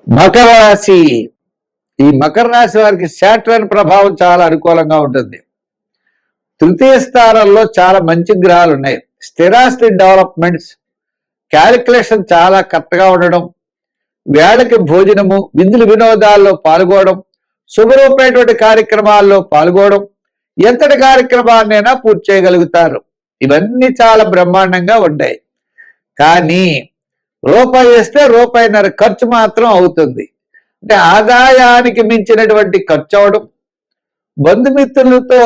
మకర రాశి. ఈ మకర రాశి వారికి శాటర్న్ ప్రభావం చాలా అనుకూలంగా ఉంటుంది. తృతీయ స్థానంలో చాలా మంచి గ్రహాలు ఉన్నాయి. స్థిరాస్తి డెవలప్మెంట్స్, క్యాలిక్యులేషన్ చాలా కరెక్ట్గా ఉండడం, వేళకి భోజనము, విందులు వినోదాల్లో పాల్గొనడం, శుభరూపమైనటువంటి కార్యక్రమాల్లో పాల్గొనడం, ఎంతటి కార్యక్రమాన్నైనా పూర్తి చేయగలుగుతారు. ఇవన్నీ చాలా బ్రహ్మాండంగా ఉంటాయి. కానీ రూపాయి వేస్తే రూపాయిన్నర ఖర్చు మాత్రం అవుతుంది. అంటే ఆదాయానికి మించినటువంటి ఖర్చు అవడం, బంధుమిత్రులతో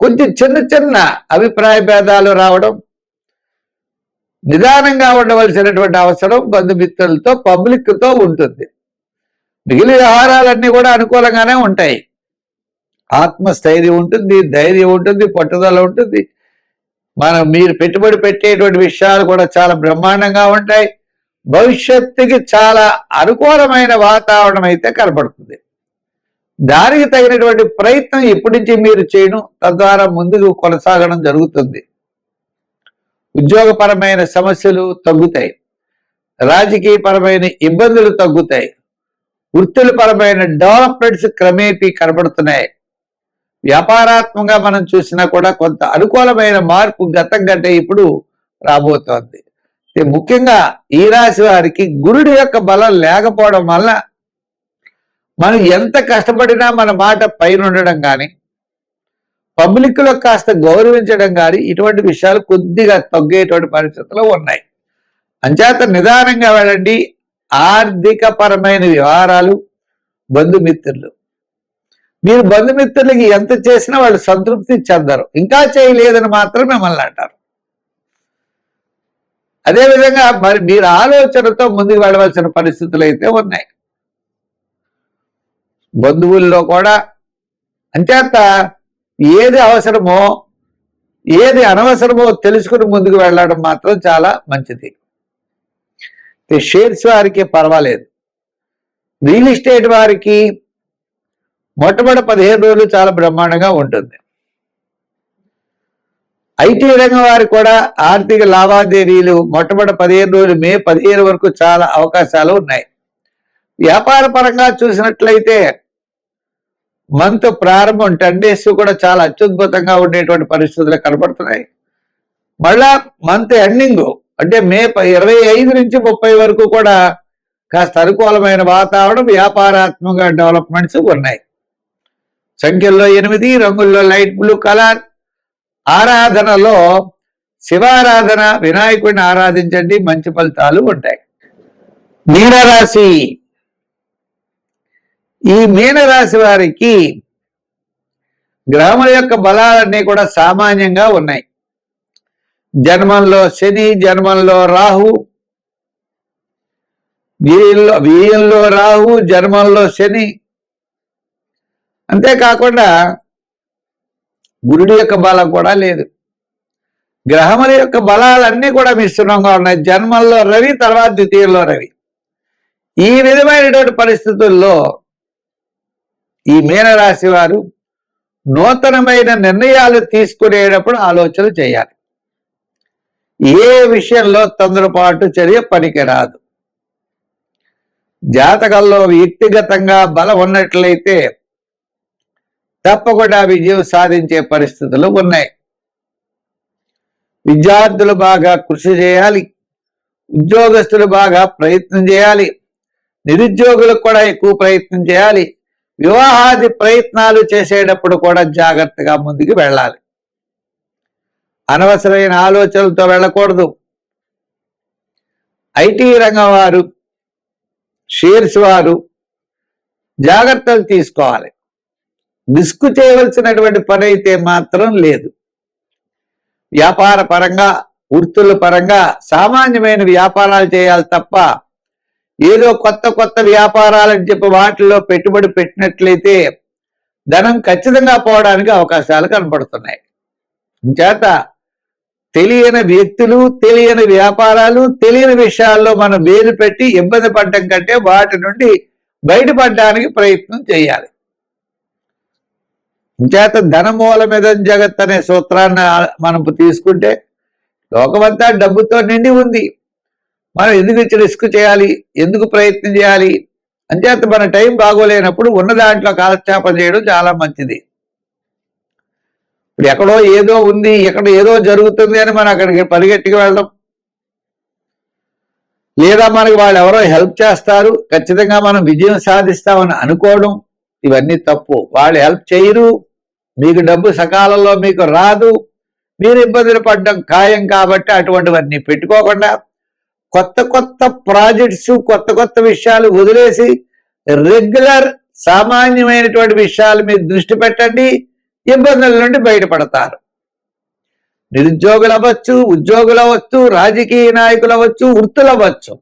కొంచెం చిన్న చిన్న అభిప్రాయ భేదాలు రావడం, నిదానంగా ఉండవలసినటువంటి అవసరం బంధుమిత్రులతో పబ్లిక్తో ఉంటుంది. మిగిలిన వ్యవహారాలన్నీ కూడా అనుకూలంగానే ఉంటాయి. ఆత్మస్థైర్యం ఉంటుంది, ధైర్యం ఉంటుంది, పట్టుదల ఉంటుంది. మీరు పెట్టుబడి పెట్టేటువంటి విషయాలు కూడా చాలా బ్రహ్మాండంగా ఉంటాయి. భవిష్యత్తుకి చాలా అనుకూలమైన వాతావరణం అయితే కనపడుతుంది. దానికి తగినటువంటి ప్రయత్నం ఇప్పటి నుంచి మీరు చేయడం, తద్వారా ముందుకు కొనసాగడం జరుగుతుంది. ఉద్యోగపరమైన సమస్యలు తగ్గుతాయి, రాజకీయపరమైన ఇబ్బందులు తగ్గుతాయి, వృత్తులపరమైన డెవలప్మెంట్స్ క్రమేపీ కనబడుతున్నాయి. వ్యాపారాత్మకంగా మనం చూసినా కూడా కొంత అనుకూలమైన మార్పు గతం కంటే ఇప్పుడు రాబోతోంది. ముఖ్యంగా ఈ రాశి వారికి గురుడి యొక్క బలం లేకపోవడం వల్ల మనం ఎంత కష్టపడినా మన మాట పైన ఉండడం కానీ, పబ్లిక్లో కాస్త గౌరవించడం కానీ, ఇటువంటి విషయాలు కొద్దిగా తగ్గేటువంటి పరిస్థితులు ఉన్నాయి. అంచేత నిదానంగా వెళ్ళండి. ఆర్థిక పరమైన వ్యవహారాలు, బంధుమిత్రులు, మీరు బంధుమిత్రులకి ఎంత చేసినా వాళ్ళు సంతృప్తి చెందరు. ఇంకా చేయలేదని మాత్రం మిమ్మల్ని అంటారు. అదేవిధంగా మరి మీరు ఆలోచనతో ముందుకు వెళ్ళవలసిన పరిస్థితులు అయితే ఉన్నాయి. బంధువుల్లో కూడా అంచేత ఏది అవసరమో ఏది అనవసరమో తెలుసుకుని ముందుకు వెళ్ళడం మాత్రం చాలా మంచిది. షేర్స్ వారికి పర్వాలేదు. రియల్ ఎస్టేట్ వారికి మొట్టమొదటి 15 రోజులు చాలా బ్రహ్మాండంగా ఉంటుంది. ఐటీ రంగం వారికి కూడా ఆర్థిక లావాదేవీలు మొట్టమొదటి 15 రోజులు, మే 15 వరకు చాలా అవకాశాలు ఉన్నాయి. వ్యాపార పరంగా చూసినట్లయితే మంత్ ప్రారంభం 10 days కూడా చాలా అత్యద్భుతంగా ఉండేటువంటి పరిస్థితులు కనబడుతున్నాయి. మళ్ళా మంత్ ఎండింగ్ అంటే మే 25 నుంచి 30 వరకు కూడా కాస్త అనుకూలమైన వాతావరణం, వ్యాపారాత్మక డెవలప్మెంట్స్ ఉన్నాయి. సంఖ్యల్లో 8, రంగుల్లో లైట్ బ్లూ కలర్. ఆరాధనలో శివారాధన, వినాయకుడిని ఆరాధించండి, మంచి ఫలితాలు ఉంటాయి. మీనరాశి. ఈ మీనరాశి వారికి గ్రహముల యొక్క బలాలన్నీ కూడా సామాన్యంగా ఉన్నాయి. జన్మంలో శని, జన్మంలో రాహు, వ్యయంలో రాహు, జన్మంలో శని. అంతేకాకుండా గురుడి యొక్క బలం కూడా లేదు. గ్రహముల యొక్క బలాలన్నీ కూడా మిశ్రమంగా ఉన్నాయి. జన్మంలో రవి, తర్వాత ద్వితీయంలో రవి. ఈ విధమైనటువంటి పరిస్థితుల్లో ఈ మీనరాశి వారు నూతనమైన నిర్ణయాలు తీసుకునేటప్పుడు ఆలోచన చేయాలి. ఏ విషయంలో తొందరపాటు చర్య పనికిరాదు. జాతకంలో వ్యక్తిగతంగా బలం ఉన్నట్లయితే తప్పకుండా విజయం సాధించే పరిస్థితులు ఉన్నాయి. విద్యార్థులు బాగా కృషి చేయాలి, ఉద్యోగస్తులు బాగా ప్రయత్నం చేయాలి, నిరుద్యోగులకు కూడా ఎక్కువ ప్రయత్నం చేయాలి. వివాహాది ప్రయత్నాలు చేసేటప్పుడు కూడా జాగ్రత్తగా ముందుకు వెళ్ళాలి. అనవసరమైన ఆలోచనలతో వెళ్ళకూడదు. ఐటీ రంగం వారు, షేర్స్ వారు జాగ్రత్తలు తీసుకోవాలి. రిస్క్ చేయవలసినటువంటి పని అయితే మాత్రం లేదు. వ్యాపార పరంగా, వృత్తుల పరంగా సామాన్యమైన వ్యాపారాలు చేయాలి తప్ప ఏదో కొత్త వ్యాపారాలని చెప్పి వాటిలో పెట్టుబడి పెట్టినట్లయితే ధనం ఖచ్చితంగా పోవడానికి అవకాశాలు కనపడుతున్నాయి. చేత తెలియని వ్యక్తులు, తెలియని వ్యాపారాలు, తెలియని విషయాల్లో మనం వేలు పెట్టి ఇబ్బంది పడటం కంటే వాటి నుండి బయటపడడానికి ప్రయత్నం చేయాలి. చేత ధనమూలమిదం జగత్ అనే సూత్రాన్ని మనం తీసుకుంటే లోకమంతా డబ్బుతో నిండి ఉంది. మనం ఎందుకు రిస్క్ చేయాలి, ఎందుకు ప్రయత్నం చేయాలి? అంచేత మన టైం బాగోలేనప్పుడు ఉన్న దాంట్లో కాలక్షేపం చేయడం చాలా మంచిది. ఇప్పుడు ఎక్కడో ఏదో ఉంది, ఎక్కడ ఏదో జరుగుతుంది అని మనం అక్కడికి పరిగెట్టుకు వెళ్ళడం, లేదా మనకి వాళ్ళు ఎవరో హెల్ప్ చేస్తారు ఖచ్చితంగా మనం విజయం సాధిస్తామని అనుకోవడం, ఇవన్నీ తప్పు. వాళ్ళు హెల్ప్ చేయరు, మీకు డబ్బు సకాలంలో మీకు రాదు, మీరు ఇబ్బందులు పడడం ఖాయం. కాబట్టి అటువంటివన్నీ పెట్టుకోకుండా కొత్త కొత్త ప్రాజెక్ట్స్, కొత్త కొత్త విషయాలు వదిలేసి రెగ్యులర్ సామాన్యమైనటువంటి విషయాల మీద దృష్టి పెట్టండి. ఇబ్బందుల నుండి బయటపడతారు. నిరుద్యోగులు అవ్వచ్చు, ఉద్యోగులు అవ్వచ్చు, రాజకీయ నాయకులు అవ్వచ్చు, వృత్తులు అవ్వచ్చు,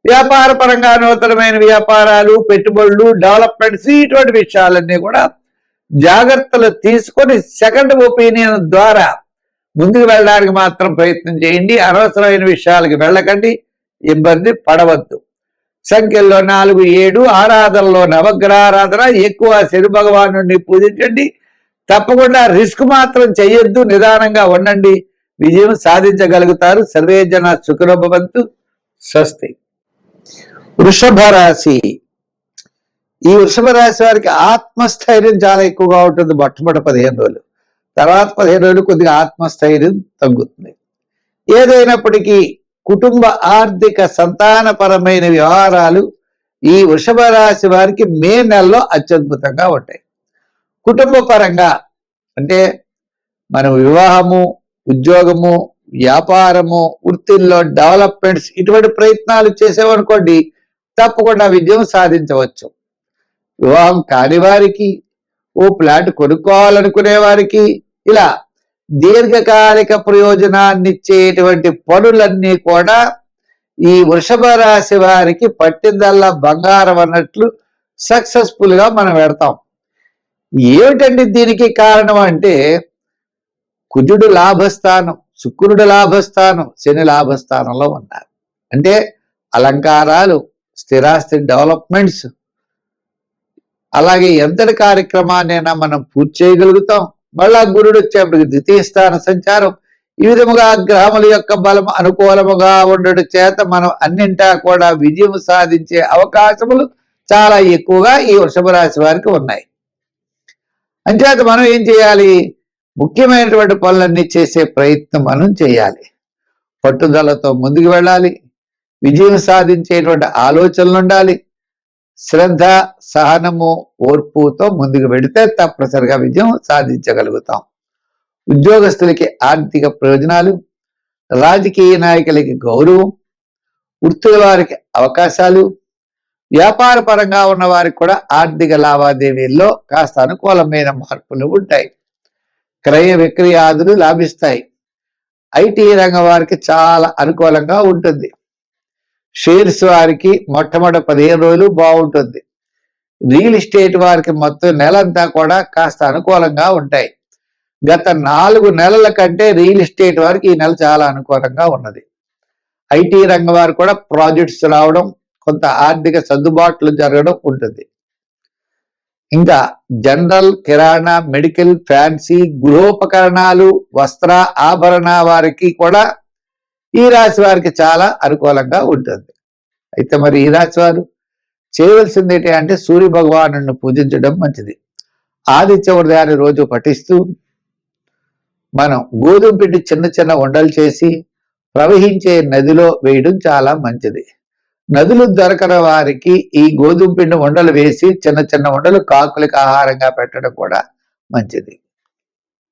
వ్యాపార పరంగా నూతనమైన వ్యాపారాలు, పెట్టుబడులు, డెవలప్మెంట్స్, ఇటువంటి విషయాలన్నీ కూడా జాగ్రత్తలు తీసుకొని సెకండ్ ఒపీనియన్ ద్వారా ముందుకు వెళ్ళడానికి మాత్రం ప్రయత్నం చేయండి. అనవసరమైన విషయాలకు వెళ్ళకండి, ఇబ్బంది పడవద్దు. సంఖ్యల్లో 4, 7, ఆరాధనలో నవగ్రహారాధన, ఎక్కువ శని భగవాను పూజించండి. తప్పకుండా రిస్క్ మాత్రం చెయ్యొద్దు, నిదానంగా ఉండండి, విజయం సాధించగలుగుతారు. సర్వే జన సుఖినో భవంతు. స్వస్తి. వృషభ రాశి. ఈ వృషభ రాశి వారికి ఆత్మస్థైర్యం చాలా ఎక్కువగా ఉంటుంది మొట్టమొదటి 15 రోజులు. తర్వాత 15 రోజులు కొద్దిగా ఆత్మస్థైర్యం తగ్గుతుంది. ఏదైనప్పటికీ కుటుంబ ఆర్థిక సంతానపరమైన వ్యవహారాలు ఈ వృషభ రాశి వారికి మే నెలలో అత్యద్భుతంగా ఉంటాయి. కుటుంబ పరంగా అంటే మనం వివాహము, ఉద్యోగము, వ్యాపారము, వృత్తిల్లో డెవలప్మెంట్స్, ఇటువంటి ప్రయత్నాలు చేసేవనుకోండి తప్పకుండా విజయం సాధించవచ్చు. వివాహం కాని వారికి, ఓ ప్లాట్ కొనుక్కోవాలనుకునే వారికి, ఇలా దీర్ఘకాలిక ప్రయోజనాన్నిచ్చేటువంటి పనులన్నీ కూడా ఈ వృషభ రాశి వారికి పట్టిందల్లా బంగారం అన్నట్లు సక్సెస్ఫుల్ గా మనం పెడతాం. ఏమిటండి దీనికి కారణం అంటే కుజుడు లాభస్థానం, శుక్రుడు లాభస్థానం, శని లాభస్థానంలో ఉన్నారు. అంటే అలంకారాలు, స్థిరాస్తి డెవలప్మెంట్స్, అలాగే ఎంతటి కార్యక్రమాన్నైనా మనం పూర్తి చేయగలుగుతాం. మళ్ళా గురుడు వచ్చేప్పటికి ద్వితీయ స్థాన సంచారం, ఈ విధముగా గ్రహముల యొక్క బలం అనుకూలముగా ఉండడం చేత మనం అన్నింటా కూడా విజయం సాధించే అవకాశములు చాలా ఎక్కువగా ఈ వృషభ రాశి వారికి ఉన్నాయి. అంచేత మనం ఏం చేయాలి? ముఖ్యమైనటువంటి పనులన్నీ చేసే ప్రయత్నం మనం చేయాలి. పట్టుదలతో ముందుకు వెళ్ళాలి, విజయం సాధించేటువంటి ఆలోచనలు ఉండాలి. శ్రద్ధ, సహనము, ఓర్పుతో ముందుకు వెడితే తప్పనిసరిగా విజయం సాధించగలుగుతాం. ఉద్యోగస్తులకి ఆర్థిక ప్రయోజనాలు, రాజకీయ నాయకులకి గౌరవం, వృత్తుల వారికి అవకాశాలు, వ్యాపార పరంగా ఉన్న వారికి కూడా ఆర్థిక లావాదేవీల్లో కాస్త అనుకూలమైన మార్పులు ఉంటాయి. క్రయ విక్రయాదులు లాభిస్తాయి. ఐటీ రంగం వారికి చాలా అనుకూలంగా ఉంటుంది. షేర్స్ వారికి మొట్టమొదటి 15 రోజులు బాగుంటుంది. రియల్ ఎస్టేట్ వారికి మొత్తం నెలంతా కూడా కాస్త అనుకూలంగా ఉంటాయి. గత 4 నెలల కంటే రియల్ ఎస్టేట్ వారికి ఈ నెల చాలా అనుకూలంగా ఉన్నది. ఐటీ రంగం వారు కూడా ప్రాజెక్ట్స్ రావడం, కొంత ఆర్థిక సర్దుబాట్లు జరగడం ఉంటుంది. ఇంకా జనరల్, కిరాణా, మెడికల్, ఫ్యాన్సీ, గృహోపకరణాలు, వస్త్ర ఆభరణ వారికి కూడా ఈ రాశి వారికి చాలా అనుకూలంగా ఉంటుంది. అయితే మరి ఈ రాశి వారు చేయవలసింది ఏంటి అంటే సూర్య భగవాను పూజించడం మంచిది. ఆదిత్య హృదయాన్ని రోజు పఠిస్తూ మనం గోధుమ పిండి చిన్న చిన్న ఉండలు చేసి ప్రవహించే నదిలో వేయడం చాలా మంచిది. నదులు దొరకని వారికి ఈ గోధుమ పిండి ఉండలు వేసి చిన్న చిన్న ఉండలు కాకులకు ఆహారంగా పెట్టడం కూడా మంచిది.